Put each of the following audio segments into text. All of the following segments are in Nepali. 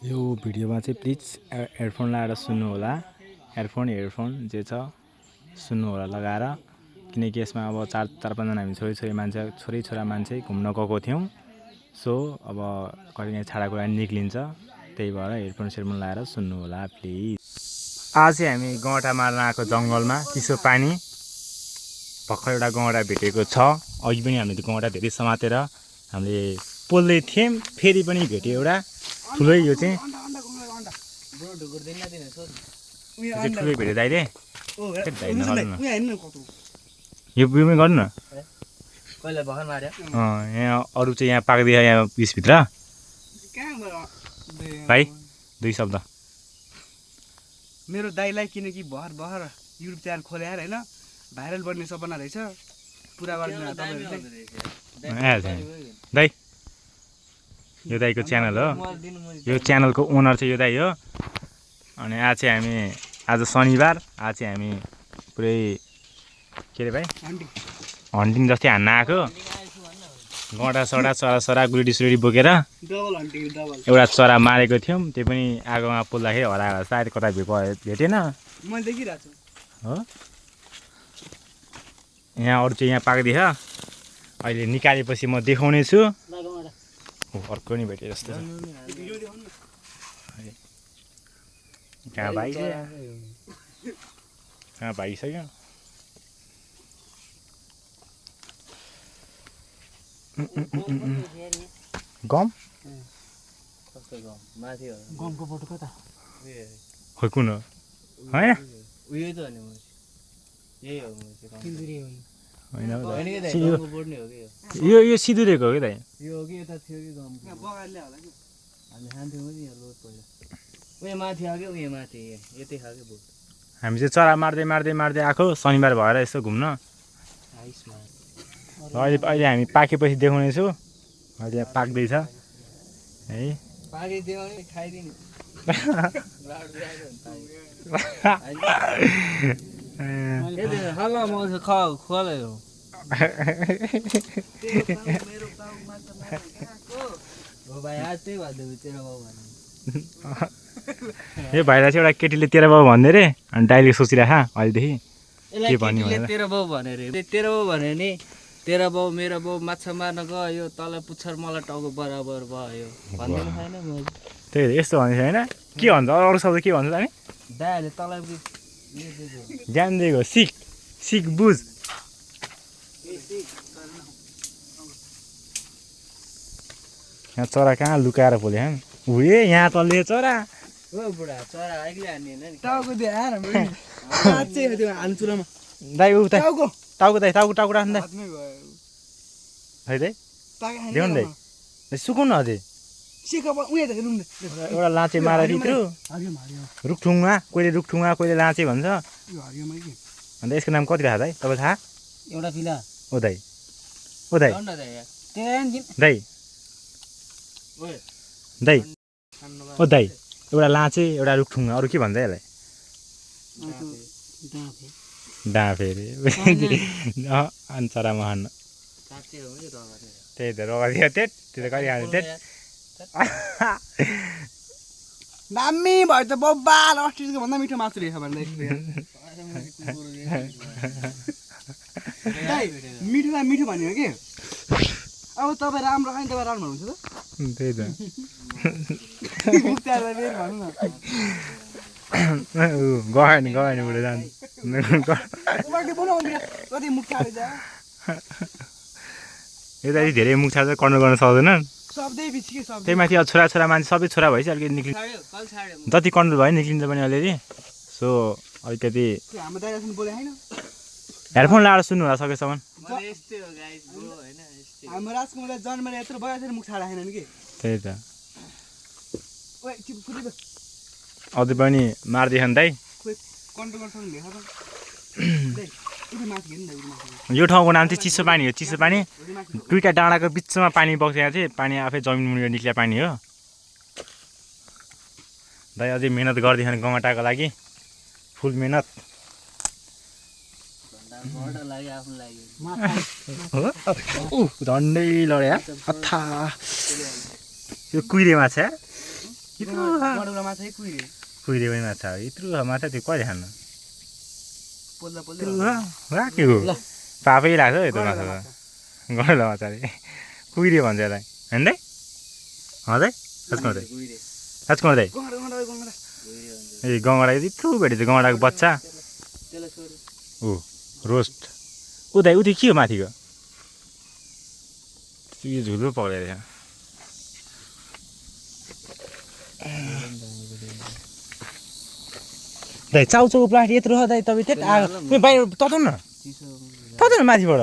यो भिडियोमा चाहिँ प्लिज हेडफोन लगाएर सुन्नु होला। हेडफोन जे छ सुन्नु होला लगाएर, किनकि यसमा अब चार पाँचजना हामी छोरा मान्छे घुम्न गएको थियौँ। सो अब कहिले छाडा कुरा निक्लिन्छ, त्यही भएर हेडफोन लगाएर सुन्नु होला प्लिज। आज चाहिँ हामी गौँडा मार्न आएको जङ्गलमा, चिसो पानी भर्खर एउटा गौँडा भेटेको छ। अघि पनि हामीले गौँडा धेरै समातेर हामीले पोल्दै थियौँ, फेरि पनि भेट्यो एउटा ठुलै। यो चाहिँ ठुलै भेट्यो दाइले, यो पनि गर्नु न। यहाँ अरू चाहिँ यहाँ पाक्दैन यहाँ उयसभित्र। भाइ दुई शब्द मेरो दाइलाई, किनकि भर युट्युब च्यानल खोले होइन, भाइरल बन्ने सपना रहेछ, पुरा गरिदिनु दाइ। यो दाइको च्यानल हो, यो च्यानलको ओनर चाहिँ यो दाइ हो। अनि आज चाहिँ हामी, आज शनिबार, आज चाहिँ हामी पुरै के अरे भाइ हन्टिङ जस्तै हान्न आएको। गौँडा सडा चरा गुलिडी बोकेर एउटा चरा मारेको थियौँ, त्यो पनि आगोमा पोल्दाखेरि हराएर सायद कता भेटेन हो। यहाँ अरू चाहिँ यहाँ पाक्दैछ, अहिले निकालेपछि म देखाउने छु। अर्को नि भेट्यो जस्तो छ। कहाँ भागिसक्यो। गम गमको फोटो कता हो, कुन हो होइन यो सिधुरेको हो कि दाइ? हामी चाहिँ चरा मार्दै आएको, शनिबार भएर यसो घुम्न। अहिले हामी पाकेपछि देखाउने छु। अहिले यहाँ पाक्दैछ है। यो भाइलाई चाहिँ एउटा केटीले तेरो बाउ भन्दै रे, अनि दाइले सोचिराख अहिलेदेखि के भन्ने भनेर। तेरो बाउ भने नि, तेरो बाउ मेरो बाउ माछा मार्न गयो, तल पुच्छर मलाई टाउको बराबर भयो भन्दैन छैन। त्यही यस्तो भन्दैछ होइन। के भन्छ अरू शब्द के भन्छ अनि? दाइले तल ज्ञान दिएको, सिक बुझ। यहाँ चरा कहाँ लुकाएर पोले हैं? उहे यहाँ तले चरा। ओ बुढा चरा आइले हान्ने हैन नि। टाउको दे यार हाम्रो साच्चै हो त्यो हालचुरामा। दाइ उता टाउको राख्नु दाइ। हातमै भयो। है दाइ ताके हान्ने। देउन दाइ। सुकुन अझै। सिकप उहे त हेर्नु न। एउटा लाचे मारा दित्रु। रुखठुङमा कोइले लाचे भन्छ। यो हरियोमा के? अन्त यसको नाम कति राख्दा दाइ? तपाईलाई थाहा? एउटा फिला। ओ दाइ। दाइ। दाइ ओ दाइ, एउटा लाचे एउटा रुखठुङ्गा, अरू के भन्छ यसलाई? डाँफे रे। अनि चरा महान त्यही त रगदियो त्यो त कहिले हाल्यो त्यो। दामी भयो त बब्बाल, अस्ट्रिचको भन्दा मिठो मासु रहेछ भन्दै। दाइ मिठो भन्यो के? अब तपाईँ राम्रो खायो नि, तपाईँ राम्रो हुन्छ त? त्यही त। गएन बुढो जान्छ। यता धेरै मुख छ कन्ट्रोल गर्न सक्दैन। त्यही माथि अब छोरा मान्छे सबै छोरा भएपछि अलिकति निक्लिन्छ, जति कन्ट्रोल भयो निक्लिन्छ पनि अलिअलि। सो अलिकति हेडफोन लगाएर सुन्नु होला सकेसम्म। हाम्रो राजकुमारलाई जन्मेर यत्रो भयो छैन, मुख छाडा छैन कि? त्यही त। अझै पनि मार्दैछ नि दाइ। यो ठाउँको नाम चाहिँ चिसो पानी हो। चिसो पानी दुईवटा डाँडाको बिचमा पानी बग्छ। यहाँ चाहिँ पानी आफै जमिन मुनिबाट निक्लिया पानी हो। दाइ अझै मिहिनेत गर्दैछन् गौँटाको लागि, फुल मिहिनेत। झन्डै लड्या अथा। यो कुहिरे माछा यत्रो गडौला माछा कुहिरे कुहिरे पनि माछा हो यत्रो माछा त्यो कहिले खानु पोल्दा पोल्दै यत्रो वा के हो पापै लाग्छ हौ यत्रो माछा त गडौला माछा अरे कुहिरे भन्छ यसलाई होइन दाइ हजुर साँच्चमा दाइ साँच्चमा दाइ ए गङ्गडा यत्रो भेटेछ गङ्गडाको बच्चा ऊ रोस्ट ऊ दाइ ऊ त्यो के हो माथिको यो झुलो पक्रेर दाइ चाउचाउको प्लाट यत्रो छ दाइ तपाईँ त्यही आगो बाहिर तताउनु न तताउनु माथिबाट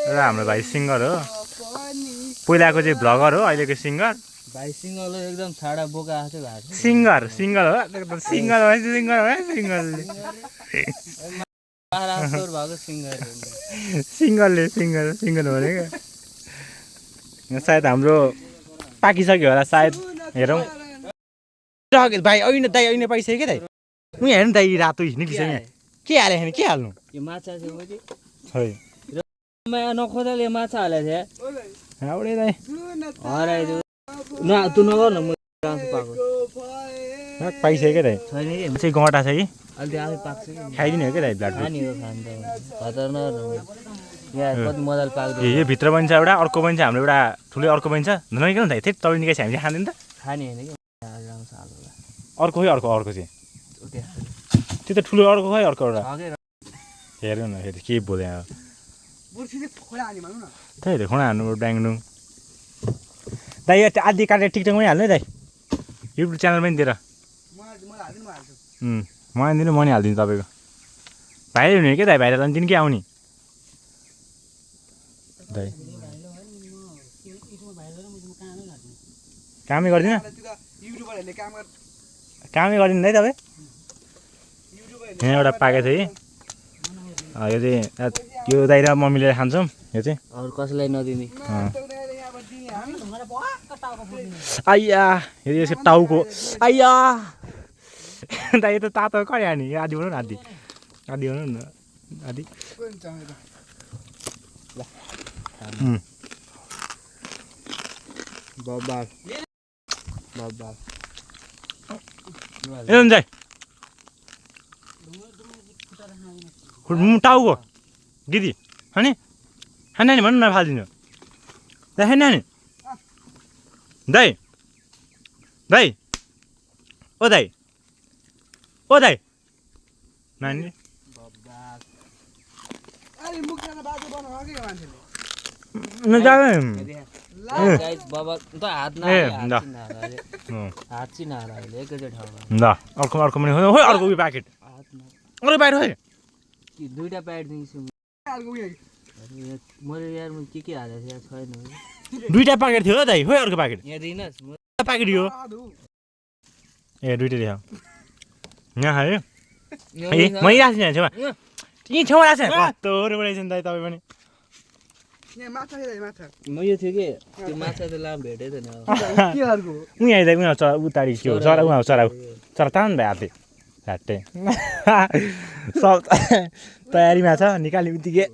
र हाम्रो भाइ सिङ्गर हो पहिलाको चाहिँ भ्लगर हो अहिलेको सिङ्गर भाइ सिङ्गल एकदम छाडा बोका आएको थियो घाट सिङ्गर सिङ्गर हो एकदम सिङ्गर हो सिङ्गर हो सिङ्गरले भएको सिङ्गर सिङ्गरले सिङ्गर सिङ्गर भनेको सायद हाम्रो पाकिसक्यो होला सायद हेरौँ भाइ ऐना दाइ ऐना पाइसक्यो क्या दाइ उयो हेर्नु दाइ रातो निक्लिसक्यो यहाँ के हाल्यो भने के हाल्नु यो माछा चाहिँ मैले खै नखोदाले यो माछा हालेको थिएँ हाउडे दाइ हराइदियो न तँ नगर न म पाएको पाइसक्यो क्या दाइ छैन कि चाहिँ गँटा छ कि अहिले त्यो आफै पाक्छ कि खाइदिने हो क्या दाइ ब्लाड खाने हो खानु त खतर नगर यहाँ कति मजाले पाक्दो यो भित्र बन्छ एउटा अर्को बन्छ हाम्रो एउटा ठुलै अर्को बन्छ नकिन दाइ त्यही तपाईँ निकाल्छ हामीले खाँदैन त खाने होइन कि आउँछ हाल्नु अर्को खै अर्को अर्को चाहिँ त्यस्तो त्यो त ठुलो अर्को खै अर्को एउटा हगेर हेर्नु न फेरि के बोल्यो अब बुर्सीले खोला हानी भनौँ न त्यही त खुँडा हान्नु ब्याङ्डुङ दाइ यो आदि काटेर टिकटकमै हाल्नु है दाइ युट्युब च्यानल पनि दिएर मलाई हाल्दिनु म हाल्छु म हालिदिनु म नि हालिदिन्छु तपाईँको भाइरल हुने क्या दाइ भाइरल अनि तिन के आउने दाइ कामै गर्दिनँ युट्युबरहरूले काम गर्छ कामै गर्दिनँ है तपाईँ यहाँ एउटा पाकेको थियो कि यो चाहिँ यो दाइ र मम्मीले खान्छौँ यो चाहिँ अरू कसैलाई नदिने आइया यो चाहिँ टाउको आइया दाइ यो त तातो कहिले हाने यो आदि भनौँ न आदि आदि भनौँ न आदि बब्बाल ए हुन्छ टाउको दिदी अनि खाने नानी भन्नु न फालिदिनु दाइ खाने नानी दाइ दाइ ओ दाइ ओ दाइ नानी अरे मुखमा बाटो बनाउनु के मान्छेले बब्बाल त हात ए ल हात चाहिँ नहाल अहिले एकैचोटि ठाउँमा ल अर्को अर्को पनि हो अर्को उयो प्याकेट हात अरू बाहिर है दुईवटा प्याकेट दिन्छु अर्को उयो मैले यार म के हालेको थिएँ छैन दुईवटा प्याकेट थियो दाइ हो अर्को प्याकेट यहाँ दिनुहोस् प्याकेट यो ए दुइटै देखाऊ यहाँ खायो ए मै राख्छु यहाँ छेउमा यहीँ छेउमा राख्छ कस्तो रहेछ नि दाइ तपाईँ पनि यहाँ माछा छ माछा म यो थियो कि त्यो माछा त लाम भेटेँ त नि के अर्को उहाँ आइदा उहाँ चरा उतारि के हो चरा उहाँ चरा चरा तान् भाइ हाते हाटे सब तयारीमा छ निकाल्ने बित्तिकै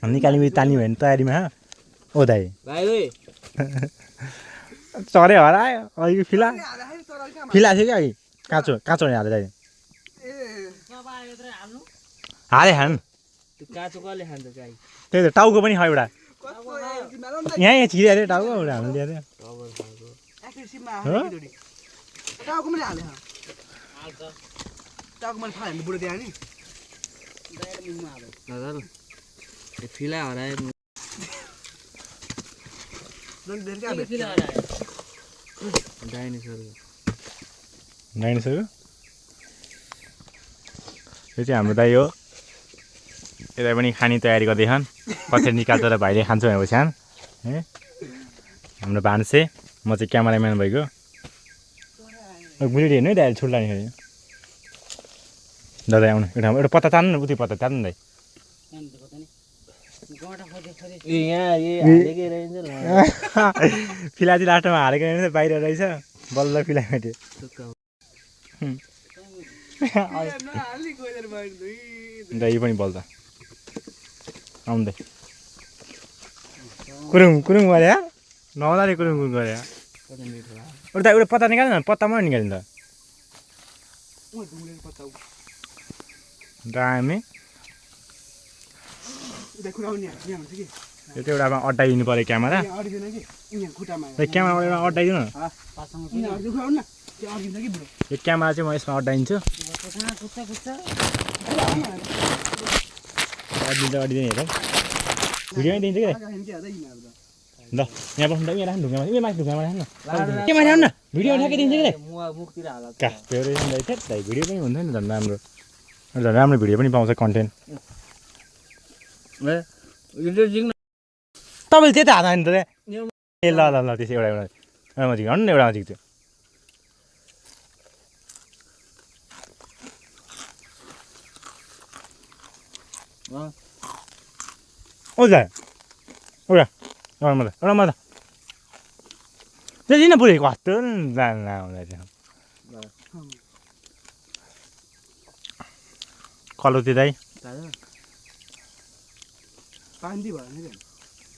निकाल्ने बित्तिकै तान्यो भने तयारीमा ओ दाइ भाइ ओइ चरे हरायो अघि फिला फिला थियो क्या अघि काँचो काँचो हाले दाइ हाले खानु त्यो काँचो कसले खान्छ गाई त्यही त टाउको पनि छ एउटा यहाँ छिरिहाल्यो टाउको एउटा हाल्नु दिएर टाउको पनि हाले टाउको मैले फाल्यो बुढो त्यहाँ नि फिला हरायो डाइनोसरको डाइनोसरको यो चाहिँ हाम्रो दाइ हो यता पनि खाने तयारी गर्दैछन् कसरी निकाल्छ र भाइले खान्छ भनेको छन् है हाम्रो भान्से म चाहिँ क्यामेराम्यान भइगयो बुलेट हेर्नु है दाइ छुट्ला नि दादा आउनु एउटा पत्ता तान्नु न उति पत्ता तान्नु दाइ फिला चाहिँ लास्टमा हालेको रहेछ बाहिर रहेछ बल्ल फिला भेट्यो दाइ पनि बल्छ आउँदै कुरुङ कुरुङ गरे नहुँदाखेरि कुरुङ कुरुङ गरे एउटा एउटा पत्ता निकाल्नु न पत्तामा निकाल्नु त दामी यो चाहिँ एउटामा अड्डाइदिनु पऱ्यो क्यामेरा क्यामेरा अड्डाइदिनु न यो क्यामेरा चाहिँ म यसमा अड्डाइदिन्छु अड्डिँदैन हेरौँ भिडियोमै दिन्छ कि ल यहाँ बस्नु त यहाँ राख्नु ढुङ्गामा यो माथि ढुङ्गामा राख्नु के माथि आउनु न भिडियो ठ्याक्कै दिन्छ कि भिडियो पनि हुन्छ नि झन् राम्रो झन् राम्रो भिडियो पनि पाउँछ कन्टेन्ट तपाईँले त्यही त हात हाल्नु त ए ल ल ल त्यसै एउटा म झिक्नु न एउटामा झिक्छु औ जा एउटा एउटा त्यति नै पुगेको हस्तो आउँदा चाहिँ कलो त्यो दाइ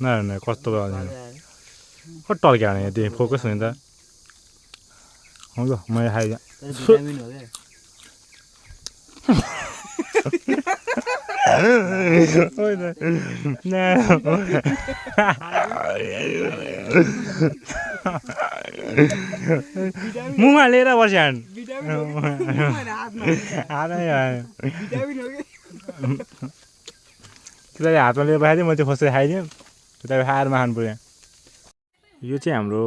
न कस्तो भयो टल्क्यो भने त्यो फोकस हुने त हो ल मैले खाइदिएँ मुखमा लिएर बस्यो त्यसलाई हातमा लिएर बसेको थिएँ म त्यो खोसेर खाइदिएँ त्यता खाएरमा खानु पऱ्यो यो चाहिँ हाम्रो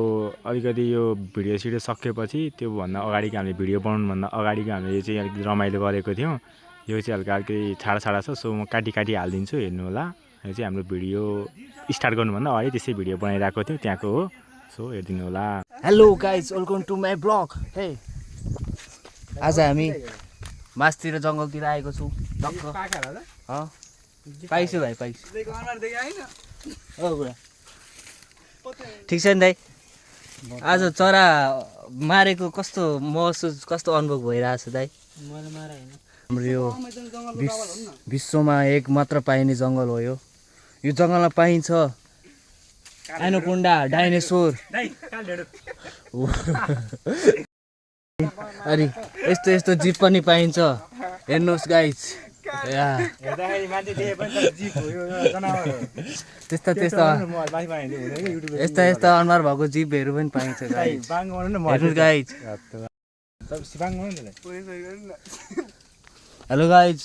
अलिकति यो भिडियो सिडियो सकेपछि त्योभन्दा अगाडिको हामीले भिडियो बनाउनुभन्दा अगाडिको हामीले यो चाहिँ अलिक रमाइलो गरेको थियौँ यो चाहिँ हल्का हल्कै छाडा छ सो म काटी हालिदिन्छु हेर्नु होला यो चाहिँ हाम्रो भिडियो स्टार्ट गर्नुभन्दा अगाडि त्यसै भिडियो बनाइरहेको थियो त्यहाँको हो सो हेरिदिनु होला hello guys welcome to my blog hey आज हामी मासतिर जङ्गलतिर आएको छौँ पाइसु भाइ पाइसु ठिक छ नि दाइ आज चरा मारेको कस्तो महसुस कस्तो अनुभव भइरहेछ दाइ हाम्रो यो विश्वमा एक मात्र पाइने जङ्गल हो यो जङ्गलमा पाइन्छ एनाकोन्डा डाइनोसोर अनि यस्तो यस्तो जीव पनि पाइन्छ हेर्नुहोस् गाइज त्यस्ता यस्ता अनुहार भएको जीवहरू पनि पाइन्छ हेर्नुहोस् गाइज हेलो गाइज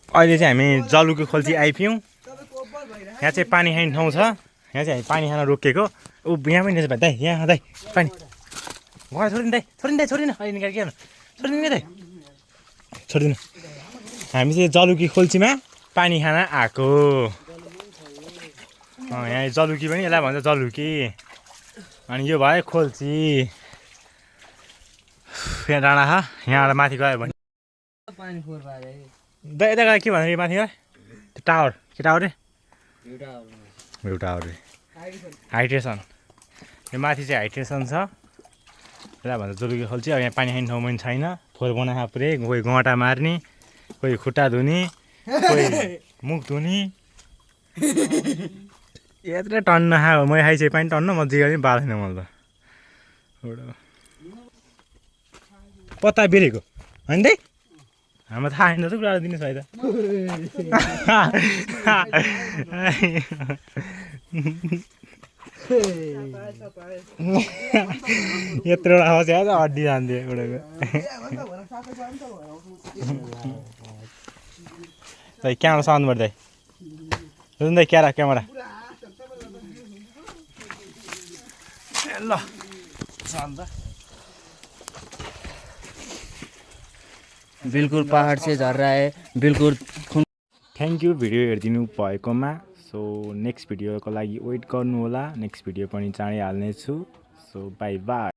अहिले चाहिँ हामी जलुको खोल्ची आइपुग्यौँ यहाँ चाहिँ पानी खाने ठाउँ छ यहाँ चाहिँ हामी पानी खान रोकेको ऊ यहाँ पनि भाइ दाइ यहाँ दाइ पानी घर छोडिदिनु अहिले निकाल के छोडिदिनु दाइ छोडिदिनु हामी चाहिँ जलुकी खोल्चीमा पानी खान आएको यहाँ जलुकी पनि यसलाई भन्छ जलुकी अनि यो भयो खोल्ची यहाँ डाँडा छ यहाँबाट माथि गयो भने यता गएर के भन्दाखेरि माथि गयो त्यो टावर के टावर रे एउटा रे हाइड्रेसन यो माथि चाहिँ हाइड्रेसन छ यसलाई भन्छ जलुकी खोल्ची अब यहाँ पानी खाने ठाउँ पनि छैन फोहोर बनाएको पुरै कोही गँटा मार्ने कोही खुट्टा धुने कोही मुख धुने यत्रो टन्न खायो मैले खाइसकेँ पानी टन्न म जिगा पनि बाल्दैन मलाई त पत्ता बेरेको होइन दाइ हाम्रो थाहा छैन त कुरा दिनुहोस् भाइ त यत्रो आवाज आयो त हड्डी जान्थ्यो एउटाको दाइ क्यामेरा साउन्ड पर्दै रुन दाइ क्यामेरा ल बिल्कुल पहाड से झर रहा है बिल्कुल थ्याङ्क यू भिडियो हेरिदिनु भएकोमा सो नेक्स्ट भिडियोको लागि वेट गर्नु होला नेक्स्ट भिडियो पनि चाँडै हाल्नेछु सो बाई बाई